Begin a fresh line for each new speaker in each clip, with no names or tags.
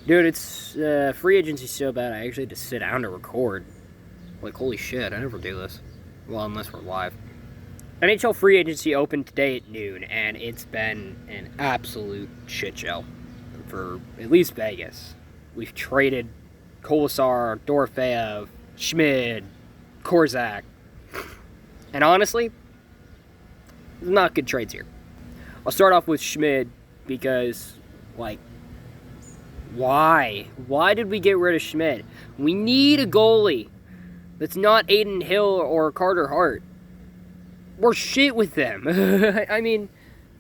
Dude, it's free agency so bad I actually had to sit down to record. Like, holy shit, I never do this. Well, unless we're live. NHL free agency opened today at noon, and it's been an absolute shit show for at least Vegas. We've traded Kolasar, Dorofeyev, Schmid, Korzak, and honestly, not good trades here. I'll start off with Schmid because, like, why? Why did we get rid of Schmid? We need a goalie that's not Aiden Hill or Carter Hart. We're shit with them. I mean,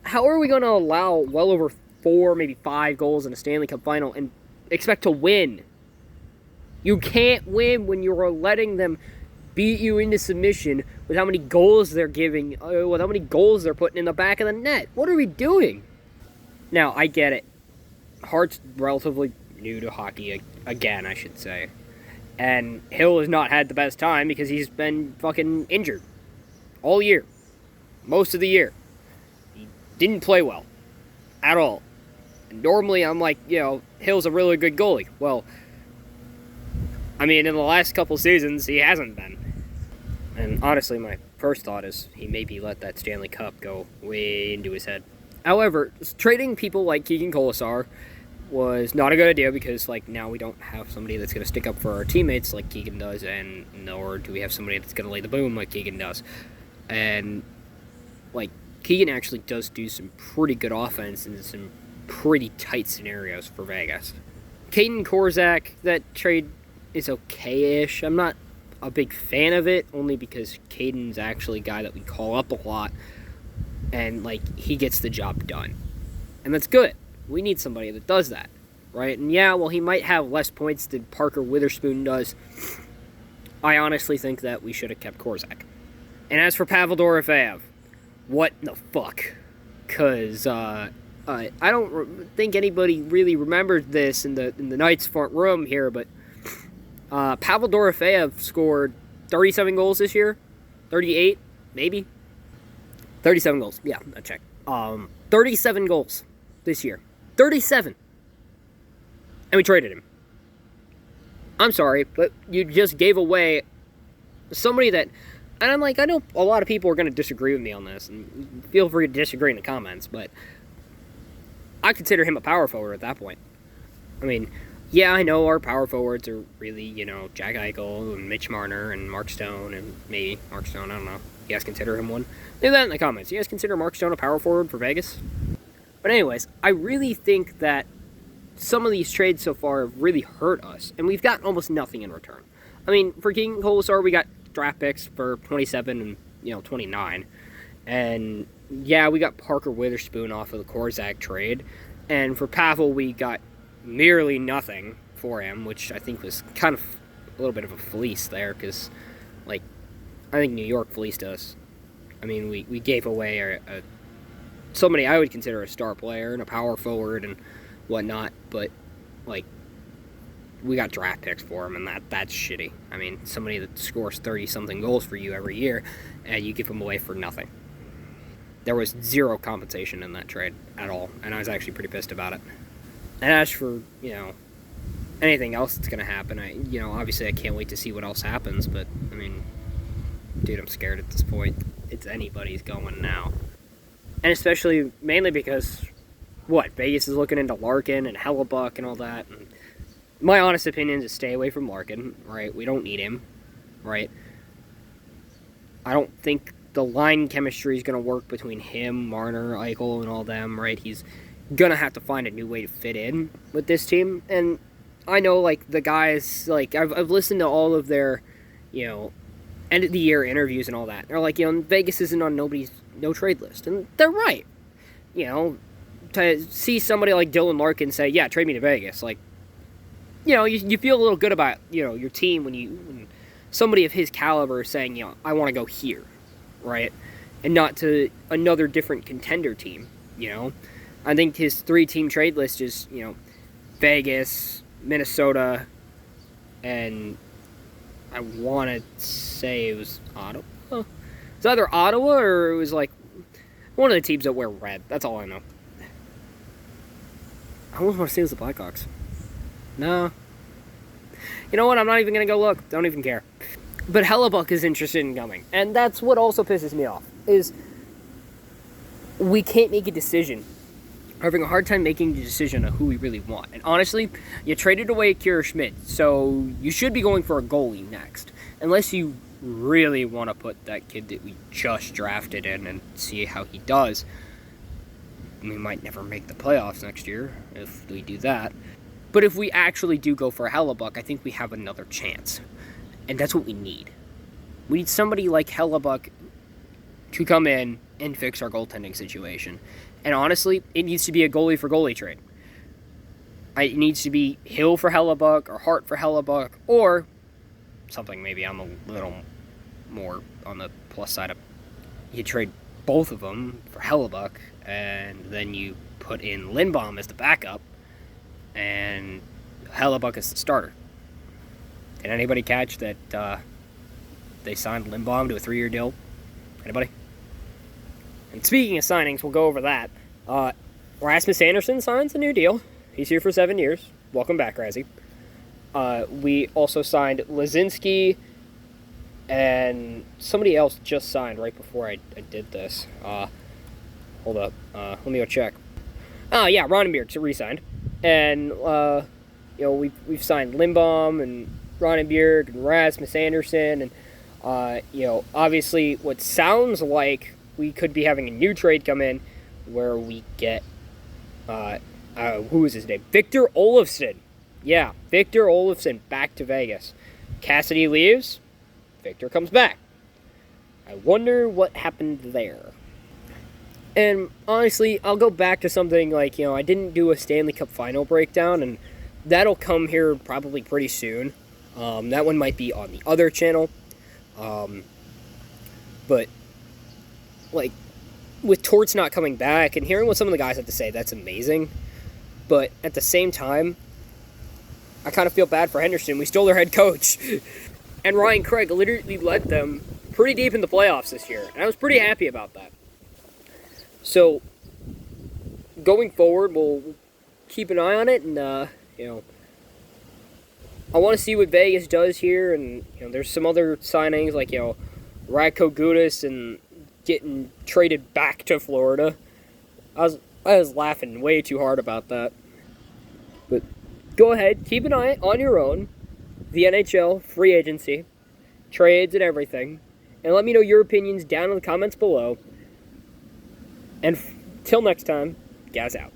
how are we going to allow well over 4, maybe 5 goals in a Stanley Cup final and expect to win? You can't win when you're letting them beat you into submission with how many goals they're giving, with how many goals they're putting in the back of the net. What are we doing? Now, I get it. Hart's relatively new to hockey, again, I should say. And Hill has not had the best time because he's been fucking injured all year. Most of the year. He didn't play well. At all. And normally I'm like, Hill's a really good goalie. Well, I mean, in the last couple seasons, he hasn't been. And honestly, my first thought is he maybe let that Stanley Cup go way into his head. However, trading people like Keegan Kolasar was not a good idea because, like, now we don't have somebody that's going to stick up for our teammates like Keegan does, and nor do we have somebody that's going to lay the boom like Keegan does. And, like, Keegan actually does do some pretty good offense in some pretty tight scenarios for Vegas. Caden Korzak, that trade is okay-ish. I'm not a big fan of it, only because Caden's actually a guy that we call up a lot, and, like, he gets the job done. And that's good. We need somebody that does that, right? And yeah, well, he might have less points than Parker Witherspoon does. I honestly think that we should have kept Korzak. And as for Pavel Dorofeyev, what the fuck? Because I don't think anybody really remembered this in the Knights front room here, but Pavel Dorofeyev scored 37 goals this year, 38 maybe, 37 goals. Yeah, I checked. 37 goals this year. 37. And we traded him. I'm sorry, but you just gave away somebody that... And I'm like, I know a lot of people are going to disagree with me on this, and feel free to disagree in the comments, but I consider him a power forward at that point. I mean, yeah, I know our power forwards are really, Jack Eichel and Mitch Marner and Mark Stone, and maybe Mark Stone, I don't know. You guys consider him one? Leave that in the comments. You guys consider Mark Stone a power forward for Vegas? But anyways, I really think that some of these trades so far have really hurt us, and we've gotten almost nothing in return. I mean, for King Kolasar, we got draft picks for 27 and 29, and yeah, we got Parker Witherspoon off of the Korzak trade, and for Pavel, we got nearly nothing for him, which I think was kind of a little bit of a fleece there, because, like, I think New York fleeced us. I mean, we gave away somebody I would consider a star player and a power forward and whatnot, but, like, we got draft picks for him, and that's shitty. I mean, somebody that scores 30-something goals for you every year, and you give him away for nothing. There was zero compensation in that trade at all, and I was actually pretty pissed about it. And as for, anything else that's going to happen, obviously I can't wait to see what else happens, but, I mean, dude, I'm scared at this point. It's anybody's going now. And especially, mainly because, Vegas is looking into Larkin and Hellebuck and all that. And my honest opinion is stay away from Larkin, right? We don't need him, right? I don't think the line chemistry is going to work between him, Marner, Eichel, and all them, right? He's going to have to find a new way to fit in with this team. And I know, like, the guys, like, I've listened to all of their, end of the year interviews and all that. They're like, Vegas isn't on nobody's no-trade list. And they're right. To see somebody like Dylan Larkin say, yeah, trade me to Vegas, like, you feel a little good about, your team when somebody of his caliber is saying, I want to go here, right? And not to another different contender team, I think his 3-team trade list is, Vegas, Minnesota, and I want to say it was Ottawa. It's either Ottawa or it was, like, one of the teams that wear red. That's all I know. I almost want to say it was the Blackhawks. No. You know what? I'm not even going to go look. Don't even care. But Hellebuck is interested in coming. And that's what also pisses me off, is we can't make a decision. We're having a hard time making a decision on who we really want. And honestly, you traded away Kira Schmidt, so you should be going for a goalie next. Unless you really want to put that kid that we just drafted in and see how he does. We might never make the playoffs next year if we do that. But if we actually do go for a Hellebuck, I think we have another chance. And that's what we need. We need somebody like Hellebuck to come in and fix our goaltending situation. And honestly, it needs to be a goalie for goalie trade. It needs to be Hill for Hellebuck or Hart for Hellebuck, or something maybe on the little more on the plus side of you trade both of them for Hellebuck, and then you put in Lindbaum as the backup and Hellebuck as the starter. Did anybody catch that they signed Lindbaum to a 3-year deal? Anybody? And speaking of signings, we'll go over that. Rasmus Anderson signs a new deal. He's here for 7 years. Welcome back, Razzie. We also signed Lazinski, and somebody else just signed right before I did this. Hold up. Let me go check. Oh, yeah, Ronenberg re-signed. And, we've signed Lindbaum and Ronenberg and Rasmus Anderson. And, obviously what sounds like we could be having a new trade come in where we get, who is his name? Victor Olofsson. Yeah, Victor Olofsson back to Vegas. Cassidy leaves. Victor comes back. I wonder what happened there. And honestly, I'll go back to something like, I didn't do a Stanley Cup final breakdown, and that'll come here probably pretty soon. That one might be on the other channel. But, with Torts not coming back and hearing what some of the guys have to say, that's amazing. But at the same time, I kind of feel bad for Henderson. We stole their head coach. And Ryan Craig literally led them pretty deep in the playoffs this year. And I was pretty happy about that. So, going forward, we'll keep an eye on it. And, I want to see what Vegas does here. And, there's some other signings like, Radko Gudas and getting traded back to Florida. I was laughing way too hard about that. But go ahead, keep an eye on your own. The NHL, free agency, trades and everything. And let me know your opinions down in the comments below. And till next time, Gaz out.